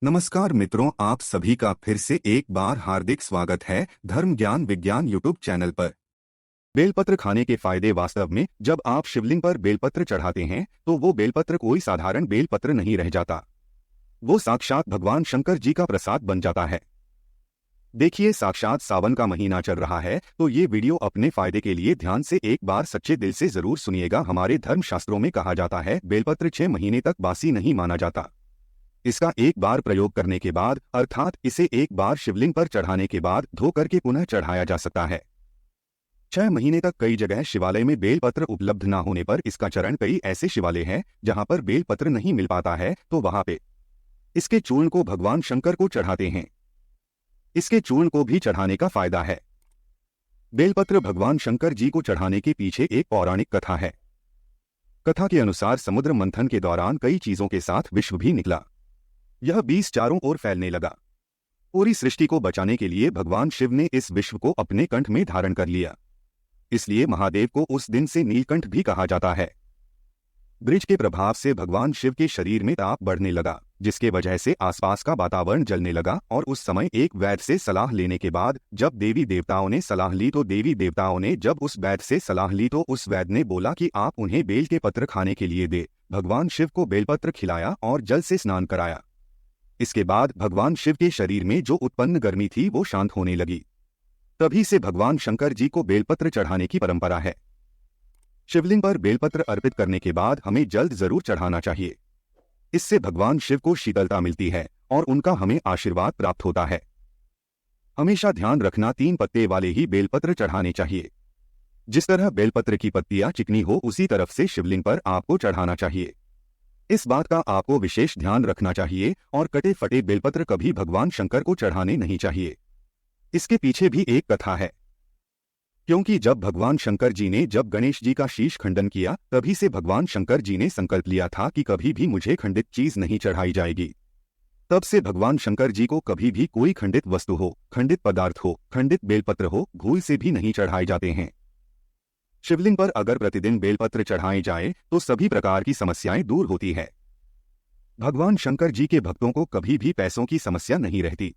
नमस्कार मित्रों, आप सभी का फिर से एक बार हार्दिक स्वागत है धर्म ज्ञान विज्ञान यूट्यूब चैनल पर। बेलपत्र खाने के फायदे। वास्तव में जब आप शिवलिंग पर बेलपत्र चढ़ाते हैं तो वो बेलपत्र कोई साधारण बेलपत्र नहीं रह जाता, वो साक्षात भगवान शंकर जी का प्रसाद बन जाता है। देखिए, साक्षात सावन का महीना चल रहा है तो ये वीडियो अपने फायदे के लिए ध्यान से एक बार सच्चे दिल से जरूर सुनिएगा। हमारे धर्म शास्त्रों में कहा जाता है बेलपत्र 6 महीने तक बासी नहीं माना जाता। इसका एक बार प्रयोग करने के बाद अर्थात इसे एक बार शिवलिंग पर चढ़ाने के बाद धो करके पुनः चढ़ाया जा सकता है। 6 महीने तक कई जगह शिवालय में बेलपत्र उपलब्ध न होने पर इसका चरण कई ऐसे शिवालय हैं जहां पर बेलपत्र नहीं मिल पाता है तो वहां पे इसके चूर्ण को भगवान शंकर को चढ़ाते हैं। इसके चूर्ण को भी चढ़ाने का फायदा है। बेलपत्र भगवान शंकर जी को चढ़ाने के पीछे एक पौराणिक कथा है। कथा के अनुसार समुद्र मंथन के दौरान कई चीजों के साथ विश्व भी निकला। यह बीज चारों ओर फैलने लगा। पूरी सृष्टि को बचाने के लिए भगवान शिव ने इस विश्व को अपने कंठ में धारण कर लिया। इसलिए महादेव को उस दिन से नीलकंठ भी कहा जाता है। ब्रिज के प्रभाव से भगवान शिव के शरीर में ताप बढ़ने लगा, जिसके वजह से आसपास का वातावरण जलने लगा। और उस समय एक वैद्य से सलाह लेने के बाद जब देवी देवताओं ने सलाह ली तो देवी देवताओं ने जब उस वैद्य से सलाह ली तो उस वैद्य ने बोला कि आप उन्हें बेल के पत्र खाने के लिए दे। भगवान शिव को बेलपत्र खिलाया और जल से स्नान कराया। इसके बाद भगवान शिव के शरीर में जो उत्पन्न गर्मी थी वो शांत होने लगी। तभी से भगवान शंकर जी को बेलपत्र चढ़ाने की परंपरा है। शिवलिंग पर बेलपत्र अर्पित करने के बाद हमें जल्द जरूर चढ़ाना चाहिए। इससे भगवान शिव को शीतलता मिलती है और उनका हमें आशीर्वाद प्राप्त होता है। हमेशा ध्यान रखना, 3 पत्ते वाले ही बेलपत्र चढ़ाने चाहिए। जिस तरह बेलपत्र की पत्तियां चिकनी हो उसी तरफ से शिवलिंग पर आपको चढ़ाना चाहिए। इस बात का आपको विशेष ध्यान रखना चाहिए और कटे फटे बेलपत्र कभी भगवान शंकर को चढ़ाने नहीं चाहिए। इसके पीछे भी एक कथा है, क्योंकि जब भगवान शंकर जी ने जब गणेश जी का शीश खंडन किया तभी से भगवान शंकर जी ने संकल्प लिया था कि कभी भी मुझे खंडित चीज नहीं चढ़ाई जाएगी। तब से भगवान शंकर जी को कभी भी कोई खंडित वस्तु हो, खंडित पदार्थ हो, खंडित बेलपत्र हो, भूल से भी नहीं चढ़ाए जाते हैं। शिवलिंग पर अगर प्रतिदिन बेलपत्र चढ़ाए जाए तो सभी प्रकार की समस्याएं दूर होती है। भगवान शंकर जी के भक्तों को कभी भी पैसों की समस्या नहीं रहती।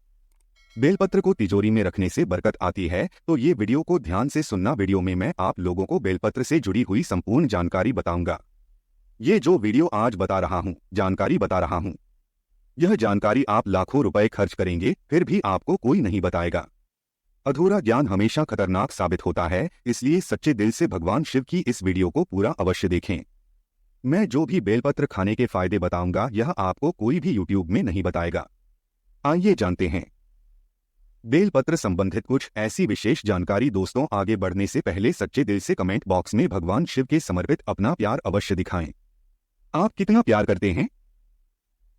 बेलपत्र को तिजोरी में रखने से बरकत आती है। तो ये वीडियो को ध्यान से सुनना। वीडियो में मैं आप लोगों को बेलपत्र से जुड़ी हुई संपूर्ण जानकारी बताऊंगा। ये जो वीडियो आज बता रहा हूँ, जानकारी बता रहा हूँ, यह जानकारी आप लाखों रुपए खर्च करेंगे फिर भी आपको कोई नहीं बताएगा। अधूरा ज्ञान हमेशा खतरनाक साबित होता है, इसलिए सच्चे दिल से भगवान शिव की इस वीडियो को पूरा अवश्य देखें। मैं जो भी बेलपत्र खाने के फायदे बताऊंगा यह आपको कोई भी यूट्यूब में नहीं बताएगा। आइए जानते हैं बेलपत्र संबंधित कुछ ऐसी विशेष जानकारी। दोस्तों, आगे बढ़ने से पहले सच्चे दिल से कमेंट बॉक्स में भगवान शिव के समर्पित अपना प्यार अवश्य दिखाएं। आप कितना प्यार करते हैं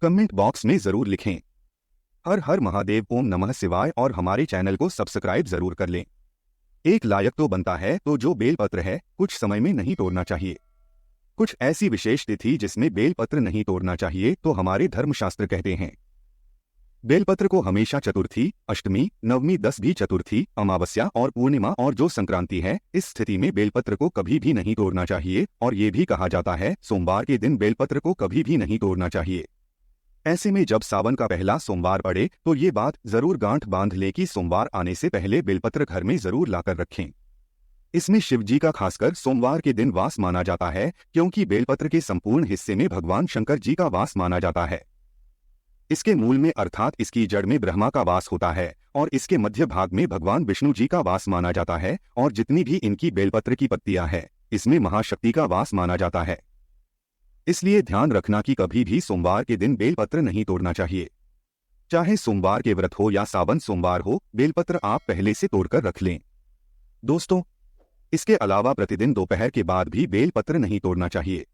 कमेंट बॉक्स में जरूर लिखें। हर हर महादेव, ओम नमः शिवाय। और हमारे चैनल को सब्सक्राइब जरूर कर लें। एक लायक तो बनता है तो जो बेलपत्र है कुछ समय में नहीं तोड़ना चाहिए। कुछ ऐसी विशेष तिथि जिसमें बेलपत्र नहीं तोड़ना चाहिए तो हमारे धर्मशास्त्र कहते हैं बेलपत्र को हमेशा चतुर्थी, अष्टमी, नवमी, 10वीं चतुर्थी, अमावस्या और पूर्णिमा और जो संक्रांति है इस स्थिति में बेलपत्र को कभी भी नहीं तोड़ना चाहिए। और ये भी कहा जाता है सोमवार के दिन बेलपत्र को कभी भी नहीं तोड़ना चाहिए। ऐसे में जब सावन का पहला सोमवार पड़े तो ये बात जरूर गांठ बांध ले कि सोमवार आने से पहले बेलपत्र घर में जरूर लाकर रखें। इसमें शिव जी का खासकर सोमवार के दिन वास माना जाता है, क्योंकि बेलपत्र के संपूर्ण हिस्से में भगवान शंकर जी का वास माना जाता है। इसके मूल में अर्थात इसकी जड़ में ब्रह्मा का वास होता है और इसके मध्य भाग में भगवान विष्णु जी का वास माना जाता है। और जितनी भी इनकी बेलपत्र की पत्तियां हैं इसमें महाशक्ति का वास माना जाता है। इसलिए ध्यान रखना कि कभी भी सोमवार के दिन बेलपत्र नहीं तोड़ना चाहिए। चाहे सोमवार के व्रत हो या सावन सोमवार हो, बेलपत्र आप पहले से तोड़कर रख लें। दोस्तों, इसके अलावा प्रतिदिन दोपहर के बाद भी बेलपत्र नहीं तोड़ना चाहिए।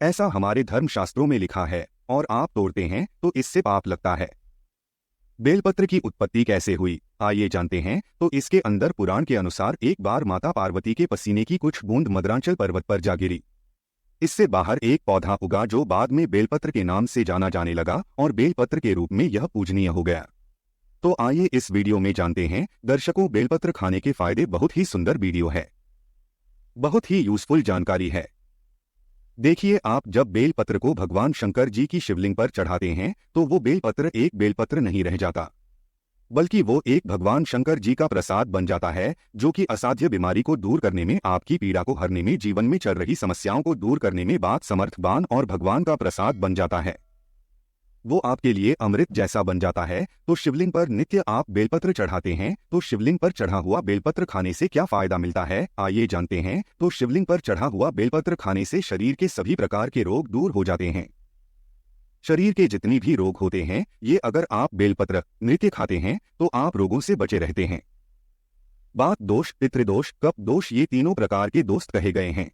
ऐसा हमारे धर्मशास्त्रों में लिखा है और आप तोड़ते हैं तो इससे पाप लगता है। बेलपत्र की उत्पत्ति कैसे हुई आइए जानते हैं। तो इसके अंदर पुराण के अनुसार एक बार माता पार्वती के पसीने की कुछ बूंद मद्रांचल पर्वत पर जा गिरी। इससे बाहर एक पौधा उगा जो बाद में बेलपत्र के नाम से जाना जाने लगा और बेलपत्र के रूप में यह पूजनीय हो गया। तो आइए इस वीडियो में जानते हैं। दर्शकों, बेलपत्र खाने के फायदे। बहुत ही सुंदर वीडियो है, बहुत ही यूजफुल जानकारी है। देखिए, आप जब बेलपत्र को भगवान शंकर जी की शिवलिंग पर चढ़ाते हैं तो वो बेलपत्र एक बेलपत्र नहीं रह जाता, बल्कि वो एक भगवान शंकर जी का प्रसाद बन जाता है, जो कि असाध्य बीमारी को दूर करने में, आपकी पीड़ा को हरने में, जीवन में चल रही समस्याओं को दूर करने में बात समर्थवान और भगवान का प्रसाद बन जाता है। वो आपके लिए अमृत जैसा बन जाता है। तो शिवलिंग पर नित्य आप बेलपत्र चढ़ाते हैं, तो शिवलिंग पर चढ़ा हुआ बेलपत्र खाने से क्या फायदा मिलता है, आइए जानते हैं। तो शिवलिंग पर चढ़ा हुआ बेलपत्र खाने से शरीर के सभी प्रकार के रोग दूर हो जाते हैं। शरीर के जितनी भी रोग होते हैं, ये अगर आप बेलपत्र नित्य खाते हैं तो आप रोगों से बचे रहते हैं। वात दोष, पितृदोष, कफ दोष, ये तीनों प्रकार के दोस्त कहे गए हैं।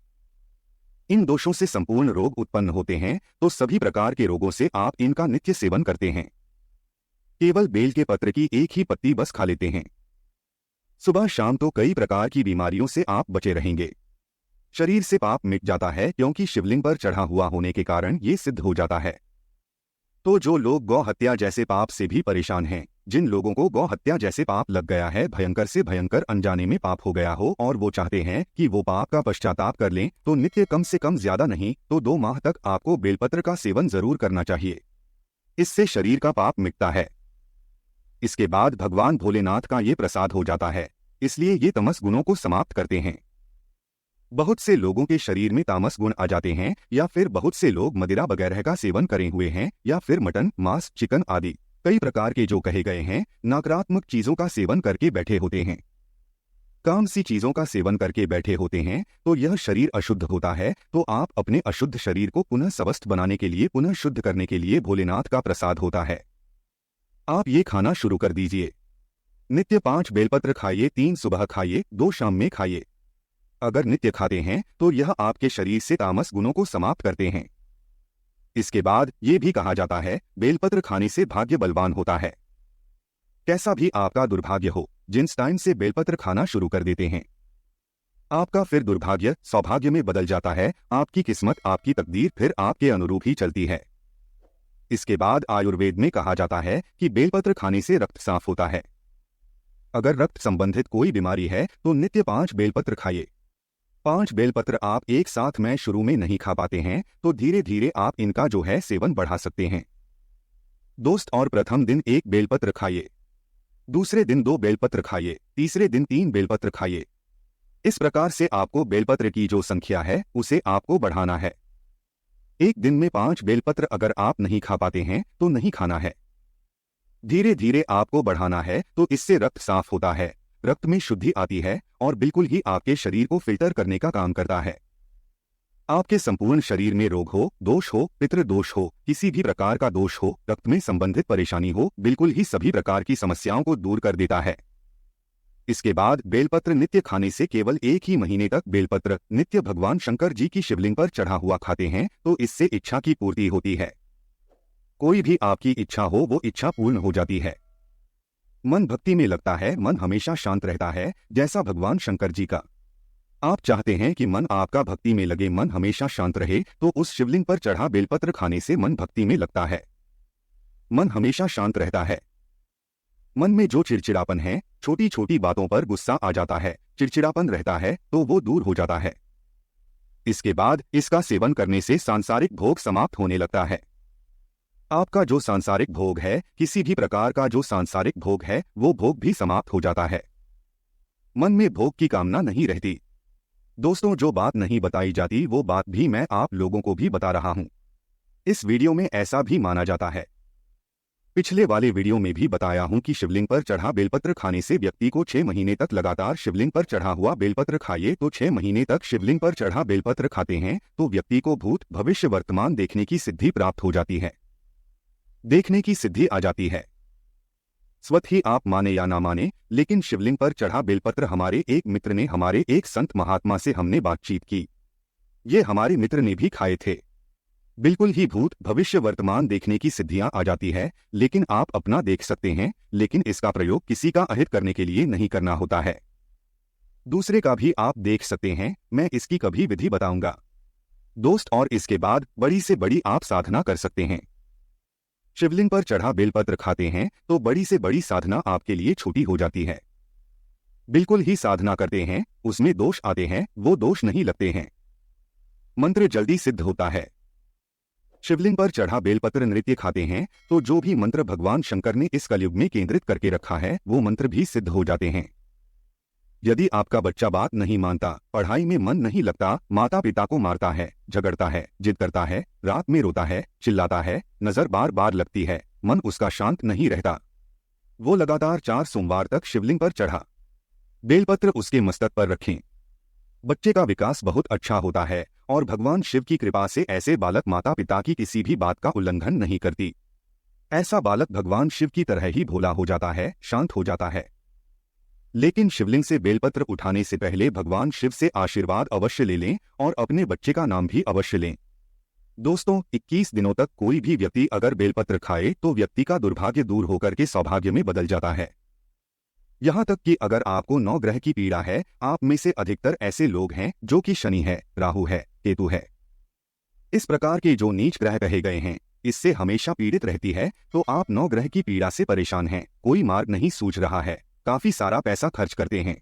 इन दोषों से संपूर्ण रोग उत्पन्न होते हैं, तो सभी प्रकार के रोगों से आप इनका नित्य सेवन करते हैं। केवल बेल के पत्र की एक ही पत्ती बस खा लेते हैं। सुबह शाम तो कई प्रकार की बीमारियों से आप बचे रहेंगे। शरीर से पाप मिट जाता है, क्योंकि शिवलिंग पर चढ़ा हुआ होने के कारण ये सिद्ध हो जाता है। तो जो लोग गौ हत्या जैसे पाप से भी परेशान हैं, जिन लोगों को गौ हत्या जैसे पाप लग गया है, भयंकर से भयंकर अनजाने में पाप हो गया हो, और वो चाहते हैं कि वो पाप का पश्चाताप कर लें, तो नित्य कम से कम ज्यादा नहीं तो 2 माह तक आपको बेलपत्र का सेवन जरूर करना चाहिए। इससे शरीर का पाप मिटता है। इसके बाद भगवान भोलेनाथ का ये प्रसाद हो जाता है, इसलिए ये तमस गुणों को समाप्त करते हैं। बहुत से लोगों के शरीर में तामस गुण आ जाते हैं, या फिर बहुत से लोग मदिरा वगैरह का सेवन करे हुए हैं, या फिर मटन, मांस, चिकन आदि कई प्रकार के जो कहे गए हैं नकारात्मक चीजों का सेवन करके बैठे होते हैं, काम सी चीजों का सेवन करके बैठे होते हैं, तो यह शरीर अशुद्ध होता है। तो आप अपने अशुद्ध शरीर को पुनः स्वस्थ बनाने के लिए, पुनः शुद्ध करने के लिए भोलेनाथ का प्रसाद होता है। आप ये खाना शुरू कर दीजिए। नित्य 5 बेलपत्र खाइए, 3 सुबह खाइए, 2 शाम में खाइए। अगर नित्य खाते हैं तो यह आपके शरीर से तामस गुणों को समाप्त करते हैं। इसके बाद ये भी कहा जाता है, बेलपत्र खाने से भाग्य बलवान होता है। कैसा भी आपका दुर्भाग्य हो, जिस टाइम से बेलपत्र खाना शुरू कर देते हैं, आपका फिर दुर्भाग्य सौभाग्य में बदल जाता है। आपकी किस्मत, आपकी तकदीर फिर आपके अनुरूप ही चलती है। इसके बाद आयुर्वेद में कहा जाता है कि बेलपत्र खाने से रक्त साफ होता है। अगर रक्त संबंधित कोई बीमारी है तो नित्य 5 बेलपत्र खाइए। 5 बेलपत्र आप एक साथ में शुरू में नहीं खा पाते हैं, तो धीरे धीरे आप इनका जो है सेवन बढ़ा सकते हैं। दोस्त, और प्रथम दिन 1 बेलपत्र खाइए, दूसरे दिन 2 बेलपत्र खाइए, तीसरे दिन 3 बेलपत्र खाइए। इस प्रकार से आपको बेलपत्र की जो संख्या है उसे आपको बढ़ाना है। एक दिन में 5 बेलपत्र अगर आप नहीं खा पाते हैं तो नहीं खाना है, धीरे धीरे आपको बढ़ाना है। तो इससे रक्त साफ होता है, रक्त में शुद्धि आती है, और बिल्कुल ही आपके शरीर को फिल्टर करने का काम करता है। आपके संपूर्ण शरीर में रोग हो, दोष हो, पितृदोष हो, किसी भी प्रकार का दोष हो, रक्त में संबंधित परेशानी हो, बिल्कुल ही सभी प्रकार की समस्याओं को दूर कर देता है। इसके बाद बेलपत्र नित्य खाने से केवल 1 ही महीने तक बेलपत्र नित्य भगवान शंकर जी की शिवलिंग पर चढ़ा हुआ खाते हैं, तो इससे इच्छा की पूर्ति होती है। कोई भी आपकी इच्छा हो, वो इच्छा पूर्ण हो जाती है। मन भक्ति में लगता है, मन हमेशा शांत रहता है, जैसा भगवान शंकर जी का। आप चाहते हैं कि मन आपका भक्ति में लगे, मन हमेशा शांत रहे, तो उस शिवलिंग पर चढ़ा बेलपत्र खाने से मन भक्ति में लगता है, मन हमेशा शांत रहता है। मन में जो चिड़चिड़ापन है, छोटी छोटी बातों पर गुस्सा आ जाता है, चिड़चिड़ापन रहता है, तो वो दूर हो जाता है। इसके बाद इसका सेवन करने से सांसारिक भोग समाप्त होने लगता है। आपका जो सांसारिक भोग है, किसी भी प्रकार का जो सांसारिक भोग है, वो भोग भी समाप्त हो जाता है। मन में भोग की कामना नहीं रहती। दोस्तों, जो बात नहीं बताई जाती वो बात भी मैं आप लोगों को भी बता रहा हूं। इस वीडियो में ऐसा भी माना जाता है, पिछले वाले वीडियो में भी बताया हूं कि शिवलिंग पर चढ़ा बेलपत्र खाने से व्यक्ति को 6 महीने तक लगातार शिवलिंग पर चढ़ा हुआ बेलपत्र खाइए, तो 6 महीने तक शिवलिंग पर चढ़ा बेलपत्र खाते हैं तो व्यक्ति को भूत, भविष्य, वर्तमान देखने की सिद्धि प्राप्त हो जाती है, देखने की सिद्धि आ जाती है। स्वतः ही आप माने या ना माने, लेकिन शिवलिंग पर चढ़ा बेलपत्र हमारे एक मित्र ने, हमारे एक संत महात्मा से हमने बातचीत की, ये हमारे मित्र ने भी खाए थे। बिल्कुल ही भूत, भविष्य, वर्तमान देखने की सिद्धियां आ जाती है, लेकिन आप अपना देख सकते हैं, लेकिन इसका प्रयोग किसी का अहित करने के लिए नहीं करना होता है। दूसरे का भी आप देख सकते हैं, मैं इसकी कभी विधि बताऊंगा दोस्त। और इसके बाद बड़ी से बड़ी आप साधना कर सकते हैं। शिवलिंग पर चढ़ा बेलपत्र खाते हैं तो बड़ी से बड़ी साधना आपके लिए छोटी हो जाती है। बिल्कुल ही साधना करते हैं, उसमें दोष आते हैं, वो दोष नहीं लगते हैं। मंत्र जल्दी सिद्ध होता है। शिवलिंग पर चढ़ा बेलपत्र नृत्य खाते हैं तो जो भी मंत्र भगवान शंकर ने इस कलयुग में केंद्रित करके रखा है वो मंत्र भी सिद्ध हो जाते हैं। यदि आपका बच्चा बात नहीं मानता, पढ़ाई में मन नहीं लगता, माता पिता को मारता है, झगड़ता है, जिद करता है, रात में रोता है, चिल्लाता है, नजर बार बार लगती है, मन उसका शांत नहीं रहता, वो लगातार 4 सोमवार तक शिवलिंग पर चढ़ा बेलपत्र उसके मस्तक पर रखें, बच्चे का विकास बहुत अच्छा होता है और भगवान शिव की कृपा से ऐसे बालक माता पिता की किसी भी बात का उल्लंघन नहीं करती। ऐसा बालक भगवान शिव की तरह ही भोला हो जाता है, शांत हो जाता है। लेकिन शिवलिंग से बेलपत्र उठाने से पहले भगवान शिव से आशीर्वाद अवश्य ले लें और अपने बच्चे का नाम भी अवश्य लें। दोस्तों, 21 दिनों तक कोई भी व्यक्ति अगर बेलपत्र खाए तो व्यक्ति का दुर्भाग्य दूर होकर के सौभाग्य में बदल जाता है। यहाँ तक कि अगर आपको 9 ग्रह की पीड़ा है, आप में से अधिकतर ऐसे लोग हैं जो कि शनि है, राहु है, केतु है, इस प्रकार के जो नीच ग्रह कहे गए हैं, इससे हमेशा पीड़ित रहती है, तो आप 9 ग्रह की पीड़ा से परेशान हैं, कोई मार्ग नहीं सूझ रहा है, काफी सारा पैसा खर्च करते हैं,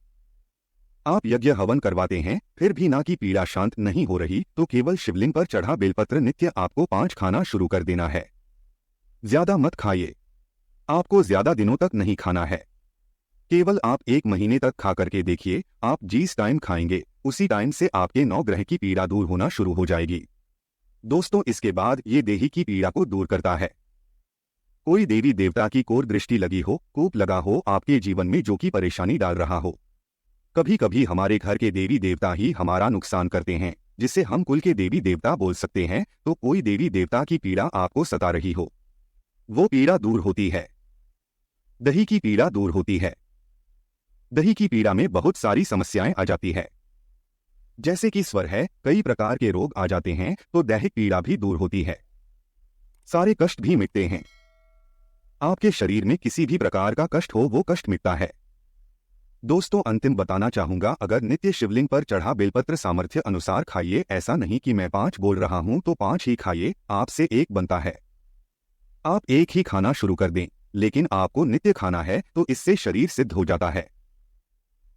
आप यज्ञ हवन करवाते हैं, फिर भी ना की पीड़ा शांत नहीं हो रही, तो केवल शिवलिंग पर चढ़ा बेलपत्र नित्य आपको 5 खाना शुरू कर देना है। ज्यादा मत खाइए, आपको ज्यादा दिनों तक नहीं खाना है, केवल आप 1 महीने तक खा करके देखिए, आप जिस टाइम खाएंगे उसी टाइम से आपके 9 ग्रह की पीड़ा दूर होना शुरू हो जाएगी। दोस्तों, इसके बाद ये देही की पीड़ा को दूर करता है। कोई देवी देवता की कोर दृष्टि लगी हो, कूप लगा हो आपके जीवन में जो कि परेशानी डाल रहा हो, कभी कभी हमारे घर के देवी देवता ही हमारा नुकसान करते हैं, जिसे हम कुल के देवी देवता बोल सकते हैं, तो कोई देवी देवता की पीड़ा आपको सता रही हो, वो पीड़ा दूर होती है। दही की पीड़ा दूर होती है। दही की पीड़ा में बहुत सारी समस्याएं आ जाती है, जैसे कि स्वर है, कई प्रकार के रोग आ जाते हैं, तो दैहिक पीड़ा भी दूर होती है, सारे कष्ट भी मिटते हैं। आपके शरीर में किसी भी प्रकार का कष्ट हो वो कष्ट मिटता है। दोस्तों, अंतिम बताना चाहूंगा, अगर नित्य शिवलिंग पर चढ़ा बेलपत्र सामर्थ्य अनुसार खाइए, ऐसा नहीं कि मैं 5 बोल रहा हूं तो 5 ही खाइए, आपसे 1 बनता है, आप 1 ही खाना शुरू कर दें, लेकिन आपको नित्य खाना है तो इससे शरीर सिद्ध हो जाता है।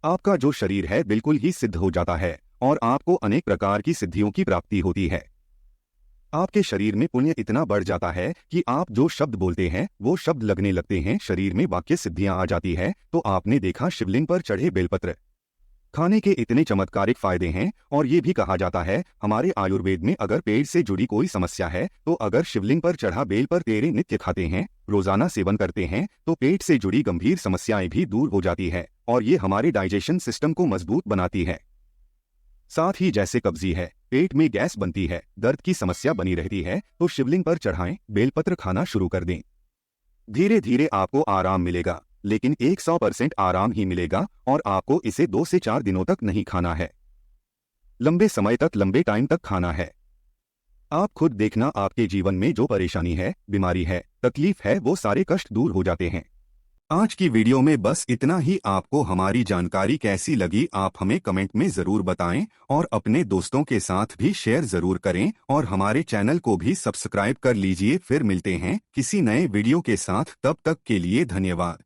आपका जो शरीर है बिल्कुल ही सिद्ध हो जाता है और आपको अनेक प्रकार की सिद्धियों की प्राप्ति होती है। आपके शरीर में पुण्य इतना बढ़ जाता है कि आप जो शब्द बोलते हैं वो शब्द लगने लगते हैं, शरीर में वाक्य सिद्धियां आ जाती है। तो आपने देखा, शिवलिंग पर चढ़े बेलपत्र खाने के इतने चमत्कारिक फायदे हैं। और ये भी कहा जाता है हमारे आयुर्वेद में, अगर पेट से जुड़ी कोई समस्या है तो अगर शिवलिंग पर चढ़ा बेल पर तेरे नित्य खाते हैं, रोजाना सेवन करते हैं, तो पेट से जुड़ी गंभीर समस्याएं भी दूर हो जाती है और ये हमारे डाइजेशन सिस्टम को मजबूत बनाती है। साथ ही जैसे कब्जी है, पेट में गैस बनती है, दर्द की समस्या बनी रहती है, तो शिवलिंग पर चढ़ाएं, बेलपत्र खाना शुरू कर दें। धीरे धीरे आपको आराम मिलेगा, लेकिन 100% आराम ही मिलेगा और आपको इसे 2 से 4 दिनों तक नहीं खाना है, लंबे समय तक, लंबे टाइम तक खाना है। आप खुद देखना, आपके जीवन में जो परेशानी है, बीमारी है, तकलीफ है, वो सारे कष्ट दूर हो जाते हैं। आज की वीडियो में बस इतना ही। आपको हमारी जानकारी कैसी लगी आप हमें कमेंट में जरूर बताएं और अपने दोस्तों के साथ भी शेयर जरूर करें और हमारे चैनल को भी सब्सक्राइब कर लीजिए। फिर मिलते हैं किसी नए वीडियो के साथ, तब तक के लिए धन्यवाद।